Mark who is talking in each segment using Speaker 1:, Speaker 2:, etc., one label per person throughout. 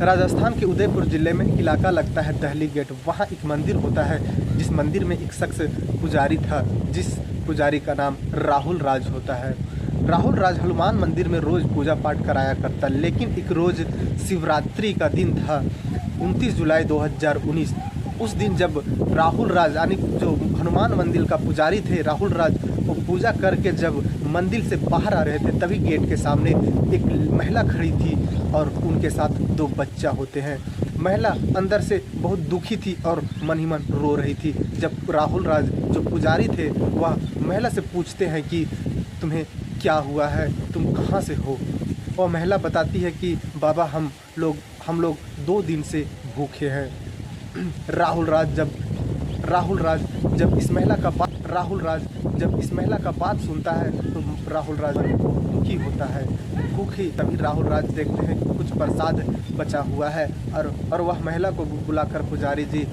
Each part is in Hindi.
Speaker 1: राजस्थान के उदयपुर ज़िले में एक इलाका लगता है दहली गेट। वहाँ एक मंदिर होता है, जिस मंदिर में एक शख्स पुजारी था, जिस पुजारी का नाम राहुल राज होता है। राहुल राज हनुमान मंदिर में रोज़ पूजा पाठ कराया करता, लेकिन एक रोज़ शिवरात्रि का दिन था, 29 जुलाई 2019। उस दिन जब राहुल राज यानी जो हनुमान मंदिर का पुजारी थे राहुल राज, वो पूजा करके जब मंदिर से बाहर आ रहे थे, तभी गेट के सामने एक महिला खड़ी थी और उनके साथ 2 बच्चा होते हैं। महिला अंदर से बहुत दुखी थी और मन ही मन रो रही थी। जब राहुल राज जो पुजारी थे वह महिला से पूछते हैं कि तुम्हें क्या हुआ है, तुम कहाँ से हो। और महिला बताती है कि बाबा हम लोग 2 दिन से भूखे हैं। राहुल राज जब इस महिला का बात सुनता है तो राहुल राज दुखी होता है। दुखी तभी राहुल राज देखते हैं कि कुछ प्रसाद बचा हुआ है और वह महिला को बुलाकर पुजारी जी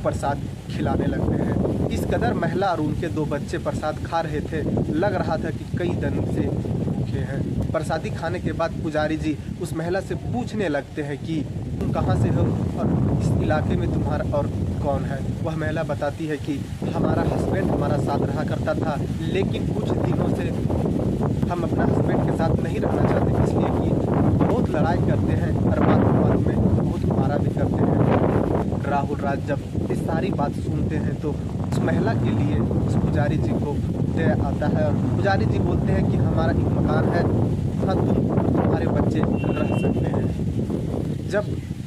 Speaker 1: प्रसाद खिलाने लगते हैं। इस कदर महिला और उनके 2 बच्चे प्रसाद खा रहे थे, लग रहा था कि कई दिन से भूखे हैं। प्रसादी खाने के बाद पुजारी जी उस महिला से पूछने लगते हैं कि तुम कहाँ से हो और इस इलाके में तुम्हारा और कौन है। वह महिला बताती है कि हमारा हस्बैंड हमारा साथ रहा करता था, लेकिन कुछ दिनों से हम अपना हस्बैंड के साथ नहीं रहना चाहते, इसलिए कि बहुत लड़ाई करते हैं और बात में बहुत मारा भी करते हैं। राहुल राज जब इस सारी बात सुनते हैं तो उस महिला के लिए उस पुजारी जी को दया आता है और पुजारी जी बोलते हैं कि हमारा एक मकान है, वहाँ तुम्हारे बच्चे रह सकते हैं।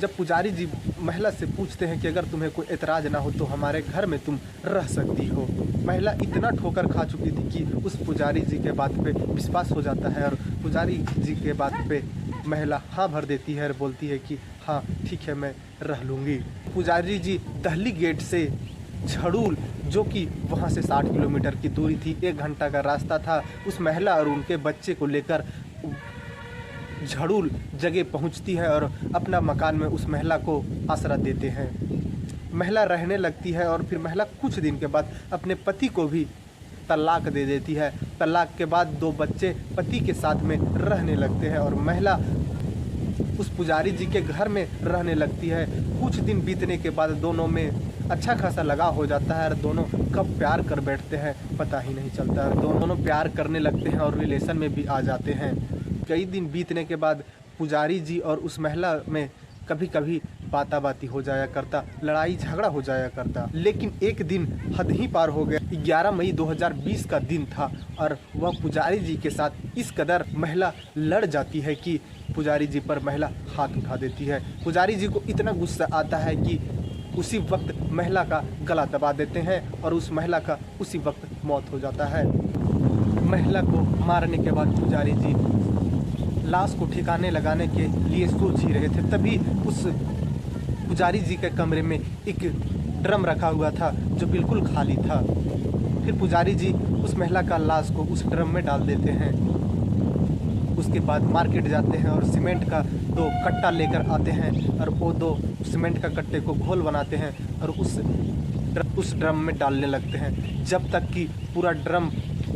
Speaker 1: जब पुजारी जी महिला से पूछते हैं कि अगर तुम्हें कोई एतराज़ ना हो तो हमारे घर में तुम रह सकती हो। महिला इतना ठोकर खा चुकी थी कि उस पुजारी जी के बात पे विश्वास हो जाता है और पुजारी जी के बात पे महिला हाँ भर देती है और बोलती है कि हाँ ठीक है, मैं रह लूँगी। पुजारी जी दहली गेट से झड़ूल, जो कि वहाँ से 60 किलोमीटर की दूरी थी, 1 घंटा का रास्ता था, उस महिला और उनके बच्चे को लेकर झड़ूल जगह पहुंचती है और अपना मकान में उस महिला को आसरा देते हैं। महिला रहने लगती है और फिर महिला कुछ दिन के बाद अपने पति को भी तलाक दे देती है। तलाक के बाद 2 बच्चे पति के साथ में रहने लगते हैं और महिला उस पुजारी जी के घर में रहने लगती है। कुछ दिन बीतने के बाद दोनों में अच्छा खासा लगाव हो जाता है और दोनों कब प्यार कर बैठते हैं पता ही नहीं चलता है। दोनों प्यार करने लगते हैं और रिलेशन में भी आ जाते हैं। कई दिन बीतने के बाद पुजारी जी और उस महिला में कभी कभी बाताबाती हो जाया करता, लड़ाई झगड़ा हो जाया करता, लेकिन एक दिन हद ही पार हो गया। 11 मई 2020 का दिन था और वह पुजारी जी के साथ इस कदर महिला लड़ जाती है कि पुजारी जी पर महिला हाथ उठा देती है। पुजारी जी को इतना गुस्सा आता है कि उसी वक्त महिला का गला दबा देते हैं और उस महिला का उसी वक्त मौत हो जाता है। महिला को मारने के बाद पुजारी जी लाश को ठिकाने लगाने के लिए सोच ही रहे थे, तभी उस पुजारी जी के कमरे में एक ड्रम रखा हुआ था जो बिल्कुल खाली था। फिर पुजारी जी उस महिला का लाश को उस ड्रम में डाल देते हैं। उसके बाद मार्केट जाते हैं और सीमेंट का 2 कट्टा लेकर आते हैं और वो 2 सीमेंट का कट्टे को घोल बनाते हैं और उस ड्रम में डालने लगते हैं, जब तक कि पूरा ड्रम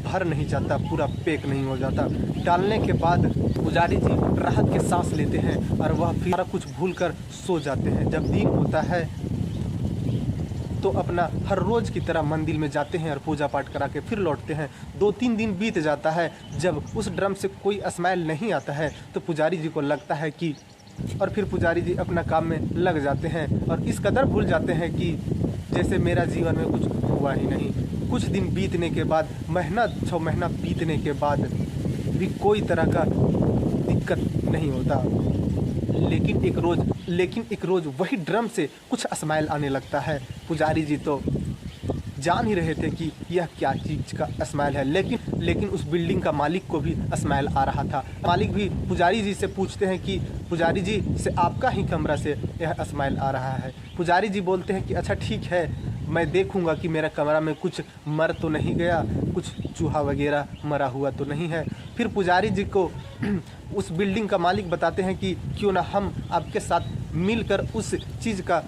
Speaker 1: भर नहीं जाता, पूरा पैक नहीं हो जाता। डालने के बाद पुजारी जी राहत के सांस लेते हैं और वह फिर सारा कुछ भूल कर सो जाते हैं। जब दिन होता है तो अपना हर रोज़ की तरह मंदिर में जाते हैं और पूजा पाठ करा के फिर लौटते हैं। 2-3 दिन बीत जाता है। जब उस ड्रम से कोई स्मेल नहीं आता है तो पुजारी जी को लगता है कि, और फिर पुजारी जी अपना काम में लग जाते हैं और इस कदर भूल जाते हैं कि जैसे मेरा जीवन में कुछ हुआ ही नहीं। कुछ दिन बीतने के बाद, 6 महीना बीतने के बाद भी कोई तरह का दिक्कत नहीं होता, लेकिन एक रोज़ वही ड्रम से कुछ स्मेल आने लगता है। पुजारी जी तो जान ही रहे थे कि यह क्या चीज़ का स्मेल है, लेकिन उस बिल्डिंग का मालिक को भी स्मेल आ रहा था। मालिक भी पुजारी जी से पूछते हैं कि पुजारी जी से आपका ही कमरा से यह स्मेल आ रहा है। पुजारी जी बोलते हैं कि अच्छा ठीक है, मैं देखूंगा कि मेरा कमरा में कुछ मर तो नहीं गया, कुछ चूहा वगैरह मरा हुआ तो नहीं है। फिर पुजारी जी को उस बिल्डिंग का मालिक बताते हैं कि क्यों ना हम आपके साथ मिलकर उस चीज़ का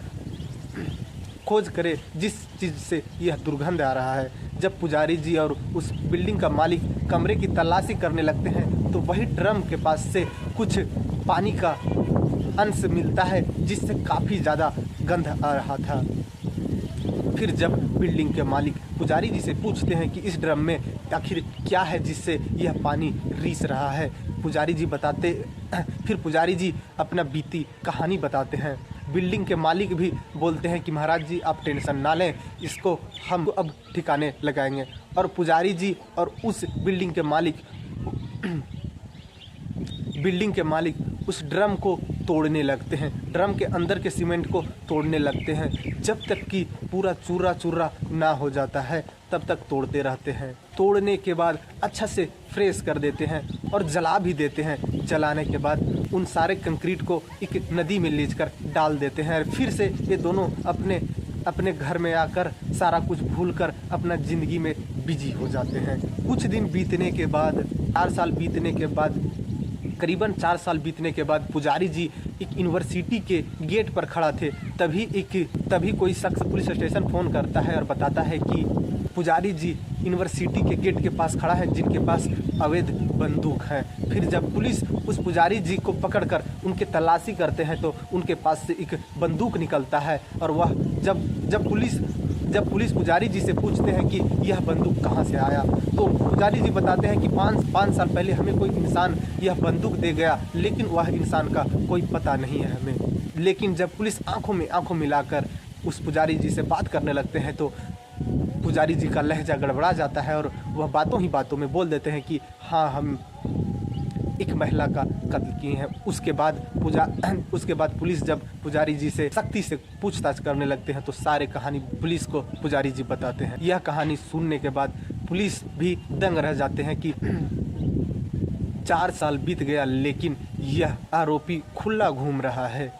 Speaker 1: खोज करें जिस चीज़ से यह दुर्गंध आ रहा है। जब पुजारी जी और उस बिल्डिंग का मालिक कमरे की तलाशी करने लगते हैं तो वही ड्रम के पास से कुछ पानी का अंश मिलता है जिससे काफ़ी ज़्यादा गंध आ रहा था। फिर जब बिल्डिंग के मालिक पुजारी जी से पूछते हैं कि इस ड्रम में आखिर क्या है जिससे यह पानी रीस रहा है, फिर पुजारी जी अपना बीती कहानी बताते हैं। बिल्डिंग के मालिक भी बोलते हैं कि महाराज जी आप टेंशन ना लें, इसको हम अब ठिकाने लगाएंगे। और पुजारी जी और उस बिल्डिंग के मालिक उस ड्रम को तोड़ने लगते हैं, ड्रम के अंदर के सीमेंट को तोड़ने लगते हैं। जब तक कि पूरा चूरा चूरा ना हो जाता है तब तक तोड़ते रहते हैं। तोड़ने के बाद अच्छा से फ्रेश कर देते हैं और जला भी देते हैं। जलाने के बाद उन सारे कंक्रीट को एक नदी में ले कर डाल देते हैं। फिर से ये दोनों अपने घर में आकर सारा कुछ भूलकर अपना ज़िंदगी में बिजी हो जाते हैं। कुछ दिन बीतने के बाद 4 साल बीतने के बाद करीबन 4 साल बीतने के बाद पुजारी जी एक यूनिवर्सिटी के गेट पर खड़ा थे। तभी कोई शख्स पुलिस स्टेशन फ़ोन करता है और बताता है कि पुजारी जी यूनिवर्सिटी के गेट के पास खड़ा है जिनके पास अवैध बंदूक है। फिर जब पुलिस उस पुजारी जी को पकड़कर उनके तलाशी करते हैं तो उनके पास से एक बंदूक निकलता है। और वह जब पुलिस पुजारी जी से पूछते हैं कि यह बंदूक कहाँ से आया, तो पुजारी जी बताते हैं कि 5 साल पहले हमें कोई इंसान यह बंदूक दे गया, लेकिन वह इंसान का कोई पता नहीं है हमें। लेकिन जब पुलिस आंखों में आंखों मिलाकर उस पुजारी जी से बात करने लगते हैं तो पुजारी जी का लहजा गड़बड़ा जाता है और वह बातों ही बातों में बोल देते हैं कि हाँ हम एक महिला का कत्ल किए हैं। उसके बाद पुलिस जब पुजारी जी से सख्ती से पूछताछ करने लगते हैं तो सारे कहानी पुलिस को पुजारी जी बताते हैं। यह कहानी सुनने के बाद पुलिस भी दंग रह जाते हैं कि 4 साल बीत गया लेकिन यह आरोपी खुला घूम रहा है।